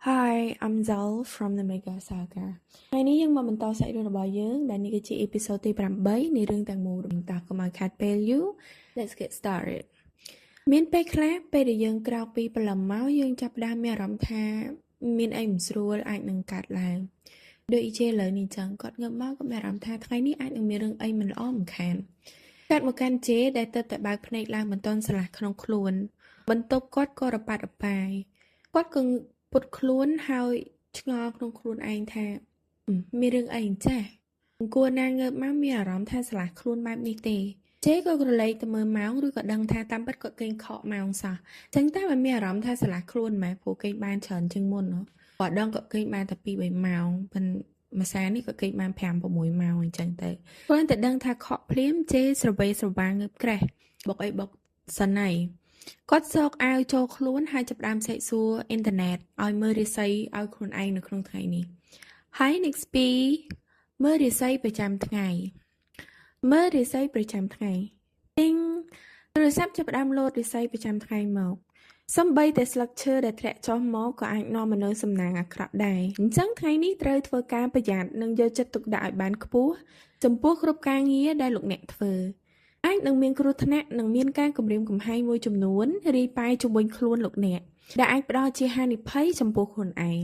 Hi, I'm Zal from the Mega Saga ថ្ងៃនេះយើងមកបន្តសាច់រឿងរបស់យើងដែលនេះគឺជាអេពីសូតទី8នៃរឿងទាំងមូលរបស់តើកុំឲ្យខាតពេលយូរ Let's get started មានពេលខ្លះពេលដែលយើងក្រោកពីព្រលឹមមកយើងចាប់ផ្ដើមមានអារម្មណ៍ថាមានអីមិនស្រួលអាចនឹងកើតឡើងដូចអ៊ីជេលើនេះចឹងគាត់ងើបមកក៏មានអារម្មណ៍ថាថ្ងៃនេះអាចនឹងមានរឿងអីមិនល្អមិនខានកាត់មកកាន់ជេដែលទៅតែបើកភ្នែកឡើងមិនទាន់ស្រឡះក្នុងខ្លួនបន្ទប់គាត់ក៏រប៉ាត់រប៉ាយគាត់ក៏ពុតខ្លួនហើយឆ្ងល់ក្នុងខ្លួនឯងថាមានរឿងអីចាស់អង្គួរណាងើបមកមានអារម្មណ៍ថាស្រឡះខ្លួនបែបនេះទេជេក៏ក្រឡេកទៅមើលម៉ោងឬក៏ដឹងថាតាមពិតគាត់គេងខកម៉ោងសោះចឹងតែមិនមានអារម្មណ៍ថាស្រឡះខ្លួនម៉ែព្រោះគេងបានច្រើនជាងមុនគាត់ដឹងគាត់គេងបានតែ2 3ម៉ោងប៉ុន្តែមួយសានេះគាត់គេងបាន5 6ម៉ោងអញ្ចឹងទៅគាត់តែដឹងថាខកភ្លាមជេស្រវេស្រវាងងើបក្រេះបុកអីបុកសិនហើយគាត់សោកអាវចូលខ្លួនហើយចាប់ផ្ដើមសេកសួរអ៊ីនធឺណិតឲ្យមើលរាសីឲ្យខ្លួនឯងនៅក្នុងថ្ងៃនេះហើយ next 2មើលរាសីប្រចាំថ្ងៃមើលរាសីប្រចាំថ្ងៃទីងទូរស័ព្ទចាប់ផ្ដើមលោតរាសីប្រចាំថ្ងៃមកសំបីតែស្លឹកឈើដែលធ្លាក់ចុះមកក៏អាចនាំមកនូវសំណាងអាក្រក់ដែរអញ្ចឹងថ្ងៃនេះត្រូវធ្វើការប្រយ័ត្ននិងយកចិត្តទុកដាក់ឲ្យបានខ្ពស់ចំពោះគ្រប់ការងារដែលលោកអ្នកធ្វើអាចនឹងមានគ្រោះថ្នាក់និងមានការគំរាមកំហែងមួយចំនួនរាយប៉ាយជំនួយខ្លួនលោកអ្នកដែលអាចផ្ដល់ជាហានិភ័យចំពោះខ្លួនឯង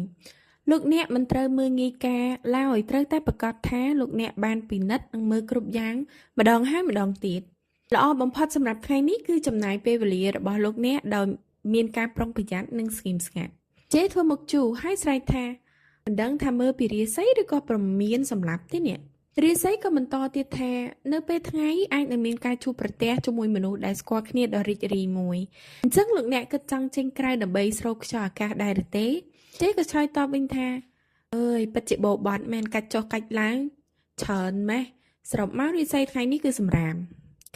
លោកអ្នកមិនត្រូវមើលងាយការឡើយត្រូវតែប្រកាសថាលោកអ្នកបានពិនិត្យនិងមើលគ្រប់យ៉ាងម្ដងហើយម្ដងទៀតល្អបំផុតសម្រាប់ថ្ងៃនេះគឺចំណាយពេលវេលារបស់លោកអ្នកដោយមានការប្រុងប្រយ័ត្ននិងស្ងៀមស្ងាត់ជេធ្វើមុខជូរហើយស្រែកថាមិនដឹងថាមើលពីរាសីឬក៏ប្រមានសម្លាប់ទេនេះរាសីក៏បន្តទៀតថានៅពេលថ្ងៃអាចនឹងមានការជួបប្រទះជាមួយមនុស្សដែលស្គាល់គ្នាដ៏រីករាយមួយអញ្ចឹងលោកអ្នកគិតចង់ចេញក្រៅដើម្បីស្រូបខ្យល់អាកាសដែរឬទេជេក៏ឆ្លើយតបវិញថាអើយពិតជាបោបាត់មែនកាច់ចុះកាច់ឡើងច្រើនម៉េះសរុបមករាសីថ្ងៃនេះគឺសម្រាម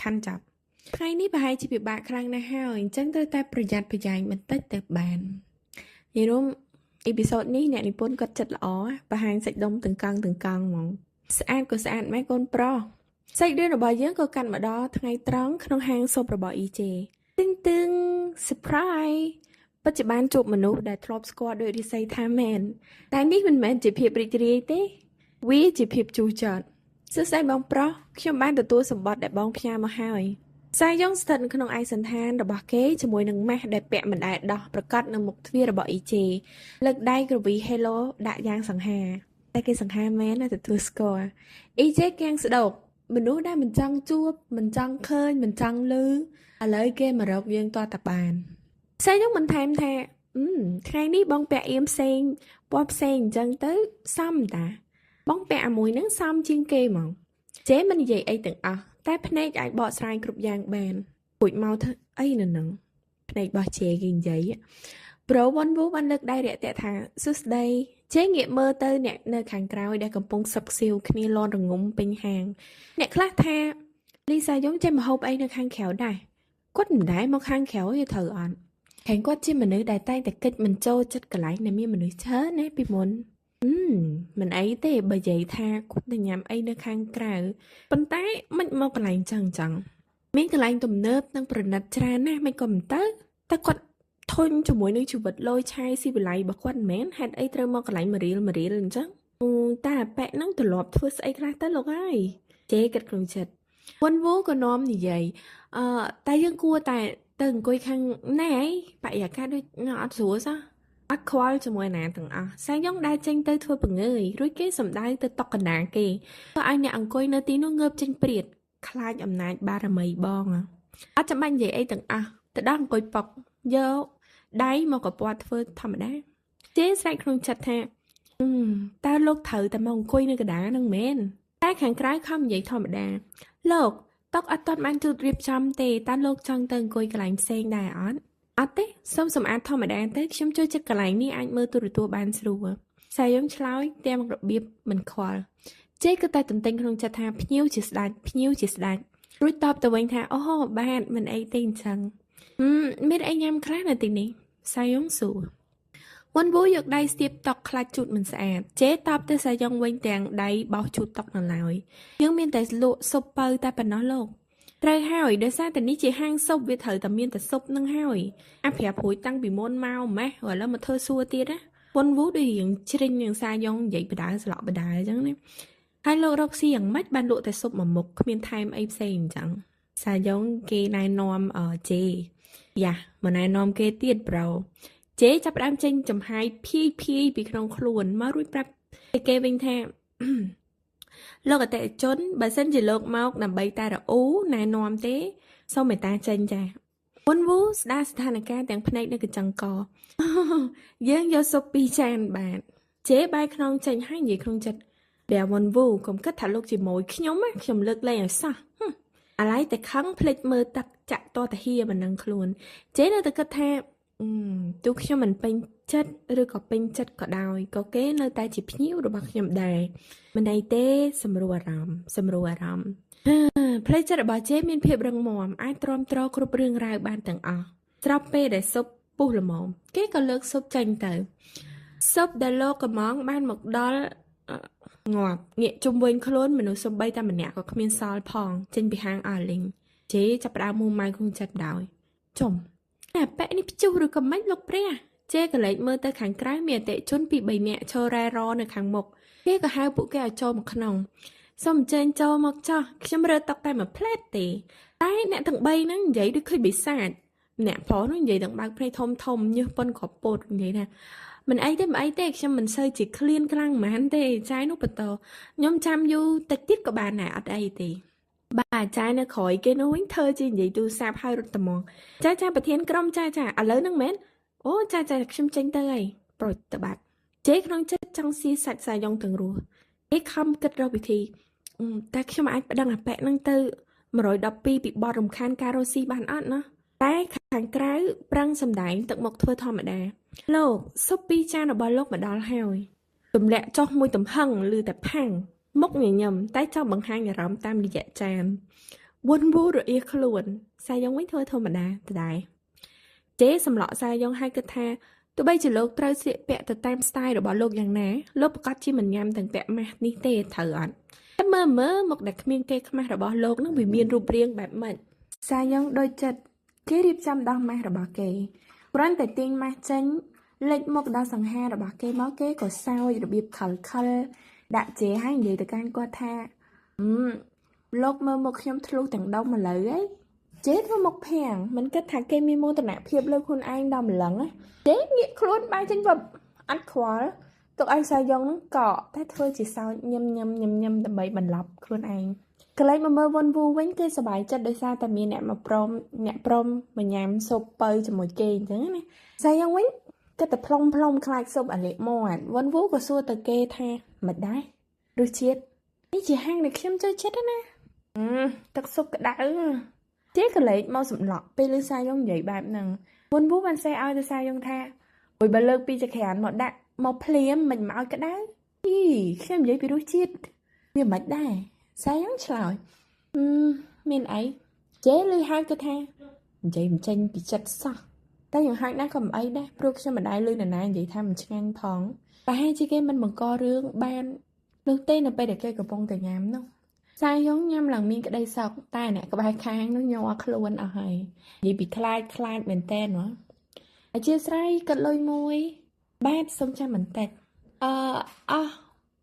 ខាន់ចាប់ថ្ងៃនេះប្រហែលជាពិបាកខ្លាំងណាស់ហើយអញ្ចឹងត្រូវតែប្រយ័ត្នប្រយែងបន្តិចទៅបាននិយាយរួមអេពីសូតនេះអ្នកនិពន្ធគាត់ចិត្តល្អបង្ហាញសាច់ដុំទាំងកង់ហ្មងស្អាតក៏ស្អាតម៉េះកូនប្រុសសាច់រឿងរបស់យើងក៏កាន់មកដល់ថ្ងៃត្រង់ក្នុងហាងស៊ុបរបស់ EJ ទឹង surprise ពិតជាបានជួបមនុស្សដែលធ្លាប់ស្គាល់ដោយរិស័យថាមែនតែនេះមិនមែនជាភាពរីករាយទេវាជាភាពជូរចត់សួស្ដីបងប្រុសខ្ញុំបានទទួលសម្បត្តិដែលបងផ្ញើមកហើយសាយ៉ុងស្ថិតនៅក្នុងឯកសណ្ឋានរបស់គេជាមួយនឹងម៉ាស់ដែលពាក់មិនដែលដោះប្រកាសនៅមុខទ្វាររបស់ EJ លើកដៃក្រវី Hello ដាក់យ៉ាងសង្ហាតែគេសង្ហាមែនណាទទួលស្គាល់ EJ គាំងស្ដោកមនុស្សដែលមិនចង់ជួបមិនចង់ឃើញមិនចង់ឮឥឡូវគេមករកយើងតតែបានសាយ៉ុងបន្ថែមថាថ្ងៃនេះបងពាក់អៀមផ្សេងពណ៌ផ្សេងអញ្ចឹងទៅសមតាបងពាក់អាមួយហ្នឹងសមជាងគេហ្មងជេមិននិយាយអីទាំងអស់តែភ្នែកអាចបកស្រាយគ្រប់យ៉ាងបានពួចមកធ្វើអីនៅហ្នឹងភ្នែករបស់ជេគេនិយាយប្រូវ៉ាន់វូបានលើកដៃរាក់ទាក់ថាសួស្ដីជេងាកមើលទៅអ្នកនៅខាងក្រោយដែលកំពុងសឹកសៀវគ្នាលន់រងំពេញហាងអ្នកខ្លះថាលីសាយ៉ុងចេះម្ហូបអីនៅខាងក្រៅដែរគាត់មិនដែរមកខាងក្រៅទេត្រូវអត់ខាងគាត់ជាមនុស្សដែលតែងតែកិច្ចមិនចូលចិត្តកន្លែងដែលមានមនុស្សច្រើនណាពីមុនមិនអីទេបើនិយាយថាគាត់ទៅញ៉ាំអីនៅខាងក្រៅប៉ុន្តែមិនមកកន្លែងចឹងមានកន្លែងទំនើបនិងប្រណិតច្រើនណាស់មិនក៏មិនទៅតែគាត់ធន់ជាមួយនឹងជីវិតលយឆាយស៊ីវិល័យរបស់គាត់មិនមែនហេតុអីត្រូវមកកន្លែងមរៀលអញ្ចឹងតែអាប៉ែកហ្នឹងទ្រលាប់ធ្វើស្អីខ្លះទៅលោកហើយជេគិតក្នុងចិត្តវ៉ាន់វូក៏នាំនិយាយតែយើងគួរតែទៅអង្គុយខាងណែបរិយាកាសដូចអត់ស្រួលសោះអត់ខ្វល់ជាមួយណាទាំងអស់សាយ៉ុងដើរចេញទៅធ្វើពង្ើយរួចគេសម្ដៅទៅតុកកណ្ដាលគេក៏ឲ្យអ្នកអង្គុយនៅទីនោះងើបចេញព្រាតខ្លាចអំណាចបារមីបងអត់ចាំបាច់និយាយអីទាំងអស់ទៅដល់អង្គុយប៉ុកយកដៃមកកពាត់ធ្វើធម្មតាជេស្រែកក្នុងចិត្តថាតើលោកត្រូវតែមកអង្គុយនៅកណ្ដាលហ្នឹងមែនតែខាងក្រៅខំនិយាយធម្មតាលោកតុកអត់ទាន់បានជូតរៀបចំទេតើលោកចង់ទៅអង្គុយកន្លែងផ្សេងដែរអត់ទេសូមសម្អាតធម្មតាទៅខ្ញុំចូលចិត្តកន្លែងនេះអាចមើលទូរទស្សន៍បានស្រួលសាយ៉ុងឆ្លើយតាមរបៀបមិនខ្វល់ជេក៏តែទន្ទិញក្នុងចិត្តថាភ្ញៀវជាស្ដេចរួចតបទៅវិញថាអូបាទមិនអីទេអញ្ចឹងមានអីញ៉ាំខ្លះនៅទីនេះសាយ៉ុងសួរវ៉ាន់វូយកដៃស្ទាបតុកខ្លាចជូតមិនស្អាតជេតបទៅសាយ៉ុងវិញទាំងដៃបោសជូតតុកនៅឡើយយើងមានតែលក់ស៊ុបពៅតែប៉ុណ្ណោះលោកត្រូវហើយដោយសារតែនេះជាហាងស៊ុបវាត្រូវតែមានតែស៊ុបនឹងហើយអាប្រាប់ព្រួយតាំងពីមុនមកម៉េះឥឡូវមកធ្វើសួរទៀតណា វ៉ុនវូដូចរៀងជ្រិញនឹងសាយ៉ុងនិយាយបដាស្លក់បដាអញ្ចឹងណាហើយលោករកស៊ីយ៉ាងម៉េចបានលក់តែស៊ុបមួយមុខគ្មានថែមអីផ្សេងអញ្ចឹងសាយ៉ុងគេណែនាំជេយ៉ាមកណែនាំគេទៀតប្រូជេចាប់ផ្ដើមចេញចំហាយភាយពីក្នុងខ្លួនមករួចប្រាប់គេវិញថា លោកអតិថិជនបើសិនជាលោកមកដើម្បីតែរអ៊ូណែនាំទេសូមមេត្តាចេញចាវ៉ុនវូស្ដារស្ថានភាពទាំងភ្នែកនៅកញ្ចឹងកយើងយកស៊ុប2ចានបាទជេបាយខ្នងចេញហើយនិយាយក្នុងចិត្តតែវ៉ុនវូកុំគិតថាលោកជាមួយខ្ញុំណាខ្ញុំលើកលែងឲ្យសោះអាឡ័យតែខឹងភ្លេចមើលទឹកចាក់តតាហៀមិននឹងខ្លួនជេនៅតែគិតថាទូខ្ញុំមិនពេញចិត្តឬក៏ពេញចិត្តក៏ដោយក៏គេនៅតែជាភ្ញៀវរបស់ខ្ញុំដែរមិនអីទេសម្រួលអារម្មណ៍ផ្លេចចិត្តរបស់ជេមានភាពរឹងមាំអាចទ្រាំទ្រគ្រប់រឿងរ៉ាវបានទាំងអស់ស្រាប់ពេលដែលស៊ុបពុះល្មមគេក៏លើកស៊ុបចេញទៅស៊ុបដែលលោកកំងបានមកដល់ងាប់ងាកជុំវិញខ្លួនមនុស្សសំបីតែម្នាក់ក៏គ្មានសល់ផងចេញពីហាងអលីងជេចាប់ផ្ដើមមួម៉ៅក្នុងចិត្តដោយចំតែប៉ែនេះព្យុះឬក៏មិនលោកព្រះជេក៏លេចមើលទៅខាងក្រៅមានអតិជនពី3នាក់ឈររ៉ែរនៅខាងមុខគេក៏ហៅពួកគេឲ្យចូលមកក្នុងសូមអញ្ជើញចូលមកចោះខ្ញុំរើតុកតែមួយផ្លែតទេតែអ្នកទាំង3ហ្នឹងនិយាយដូចឃើញបិសាចអ្នកប្រុសនោះនិយាយទាំងបើកភ្នែកធំញើសប៉ុនក៏ពោតនិយាយថាមិនអីទេខ្ញុំមិនសូវជាឃ្លានខ្លាំងហ្មងទេចាយនោះបន្តខ្ញុំចាំយូរតិចទៀតក៏បានដែរអត់អីទេបាទចាយនៅក្រោយគេនោះវិញធ្វើជានិយាយទូរស័ព្ទឲ្យរត់ត្មងចាប្រធានក្រុមចាឥឡូវហ្នឹងមែនអូចាខ្ញុំចេញទៅហើយប្រូចតបាត់ជេក្នុងចិត្តចង់ស៊ីសាច់សាយ៉ុងទាំងរស់គេខំគិតរកវិធីតែខ្ញុំអាចប្តឹងអាប៉ែកហ្នឹងទៅ112ពីបទរំខានការរស់ស៊ីបានអត់ណាតែខាងក្រៅប្រឹងសម្ដែងទឹកមុខធ្វើធម្មតាលោកស៊ុប2ចានរបស់លោកមកដល់ហើយទម្លាក់ចុះមួយទំហឹងឬតែផាំងមុខញញឹមតែចង់បង្ហាញអារម្មណ៍តាមរយៈចានវ៉ុនវូរអៀសខ្លួនសាយ៉ុងវិញធ្វើធម្មតាដដែលជេសម្លក់សាយ៉ុងហើយគិតថាទោះបីជាលោកត្រូវស្លៀកពាក់ទៅតាមស្ទាយរបស់លោកយ៉ាងណាលោកប្រកាសជាមិនញ៉ាំទាំងពាក់ម៉ាស់នេះទេត្រូវអត់តែមើលមកដែលគ្មានគេខ្មាស់របស់លោកនឹងវាមានរូបរាងបែបម៉េចសាយ៉ុងដូចចិត្តគេរៀបចំដោះម៉ាស់របស់គេគ្រាន់តែទាញម៉ាស់ចេញលេចមុខដល់សង្ហារបស់គេមកគេក៏សើចរបៀបខលដាក់ជេហើយនិយាយទៅកាន់គាត់ថាលោកមើលមុខខ្ញុំធ្លុះទាំងដុំឥឡូវហីជេធ្វើមុខភាំងមិនគិតថាគេមានមោទនភាពលើខ្លួនឯងដល់ម្លឹងជេងាកខ្លួនបែរចេញវឹបអត់ខ្វល់ទុកឲ្យសាយ៉ុងហ្នឹងកកតែធ្វើជាសើចញឹមដើម្បីបន្លប់ខ្លួនឯងកន្លែងមកមើលវ៉ុនវូវិញគេសប្បាយចិត្តដោយសារតែមានអ្នកព្រមមកញ៉ាំស៊ុបបើជាមួយគេអញ្ចឹងណាសាយ៉ុងវិញគិតតែផ្លុំខ្លាចស៊ុបអាលេកមាត់វ៉ុនវូក៏សួរទៅគេថាមិនដែររសជាតិនេះជាហាងដែលខ្ញុំចូលចិត្តណាទឹកស៊ុបក្តៅជេកលេចមកសម្លក់ពេលឮសាយ៉ុងនិយាយបែបហ្នឹងវ៉ុនវូបានសេះឲ្យទៅសាយ៉ុងថាអុយបើលើកពីចក្រានមកដាក់មកភ្លាមមិនមកឲ្យក្តៅខ្ញុំនិយាយពីរសជាតិវាមិនដែរសាយ៉ុងឆ្លើយមានអីជេឮហើយក៏ថានិយាយមិនចេញពីចិត្តសោះតែយ៉ាងហោចណាស់ក៏មិនអីដែរព្រោះខ្ញុំមិនដែរឮនរណានិយាយថាមិនឆ្ងាញ់ផងប្រហែលជាគេមិនបង្ករឿងបាននោះទេនៅពេលដែលគេកំពុងតែញ៉ាំនោះសាយ៉ុងញ៉ាំឡើងមានក្តីសោកតែអ្នកក្បែរខាងនោះញ័រខ្លួនអស់ហើយនិយាយពីខ្លាចមែនតើណាអធិស្ឋានកាត់លុយមួយបាទសូមចាំបន្តិចអស់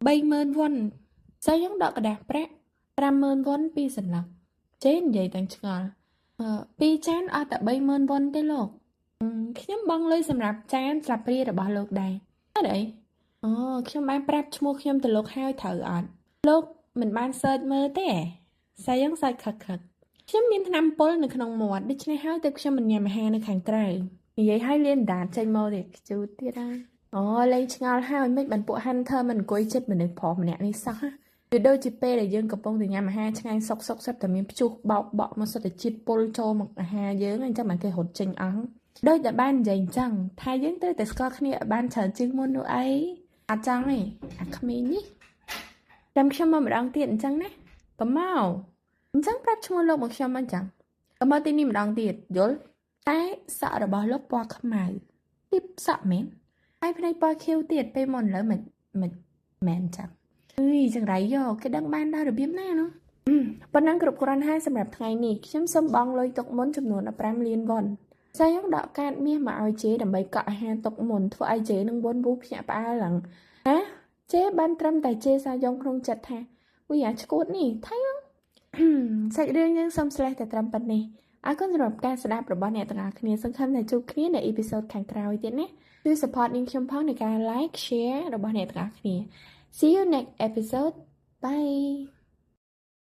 30,000 វ៉ុនសាយ៉ុងដកกระดาษប្រាក់50,000 វ៉ុនពីសន្លឹកជេនិយាយទាំងឆ្ងល់2ចានអស់តែ30,000 វ៉ុនទេលោកខ្ញុំបង់លុយសម្រាប់ចានស្លាបព្រារបស់លោកដែរអត់អីខ្ញុំបានប្រាប់ឈ្មោះខ្ញុំទៅលោកហើយត្រូវអត់លោកមិនបានសើចមើលទេសាយ៉ុងសើចខឹកខ្ញុំមានថ្នាំពុលនៅក្នុងមាត់ដូច្នេះហើយទើបខ្ញុំមិនញ៉ាំអាហារនៅខាងក្រៅនិយាយឲ្យលៀនដានចេញមកទេខ្ជូតទៀតហើយលេងឆ្ងល់ហើយមិនបានពួក Hunter មិនអង្គុយចិត្តមនុស្សប្រុសម្នាក់នេះសោះវាដូចជាពេលដែលយើងកំពុងតែញ៉ាំអាហារឆ្ងាញ់សុកសិតតែមានព្យុះបោកបក់មកសិតតែជាតិពុលចូលមកអាហារយើងអញ្ចឹងបានគេរត់ចេញអស់ដូចតែបាននិយាយអញ្ចឹងថាយើងត្រូវតែស្គាល់គ្នាឲ្យបានច្រើនជាងមុននោះអីអត់ចង់ទេអាក្មេងនេះចាំខ្ញុំមកម្ដងទៀតអញ្ចឹងណាកុំមកអញ្ចឹងប្រាប់ឈ្មោះលោកមកខ្ញុំអញ្ចឹងកុំមកទីនេះម្ដងទៀតយល់តែសក់របស់លោកពណ៌ខ្មៅទីសក់មែនហើយភ្នែកពណ៌ខៀវទៀតពេលមុនលើមិនមែនអញ្ចឹងចង្រៃយកគេដឹងបានដល់របៀបណានោះប៉ុណ្ណឹងគ្រប់គ្រាន់ហើយសម្រាប់ថ្ងៃនេះខ្ញុំសូមបង់លុយទុកមុនចំនួន15 លានវ៉ុន សាយ៉ុងដកកាតមាសមកឲ្យជេដើម្បីកក់អាហារទុកមុនធ្វើឲ្យជេនឹងវន់វូភ្ញាក់ផ្អើលឡើងជេបានត្រឹមតែជេសាយ៉ុងក្នុងចិត្តថាវាអាឈួតនេះថៃសាច់រឿងយើងសូមស្លេះតែត្រឹមប៉ុណ្ណេះអរគុណសម្រាប់ការស្ដាប់របស់អ្នកទាំងអស់គ្នាសង្ឃឹមថាជួបគ្នានៅអ៊ីពីសូតខាងក្រោយទៀតណាជួយ support នាងខ្ញុំផងในការ like share របស់អ្នកទាំងអស់គ្នា See you next episode bye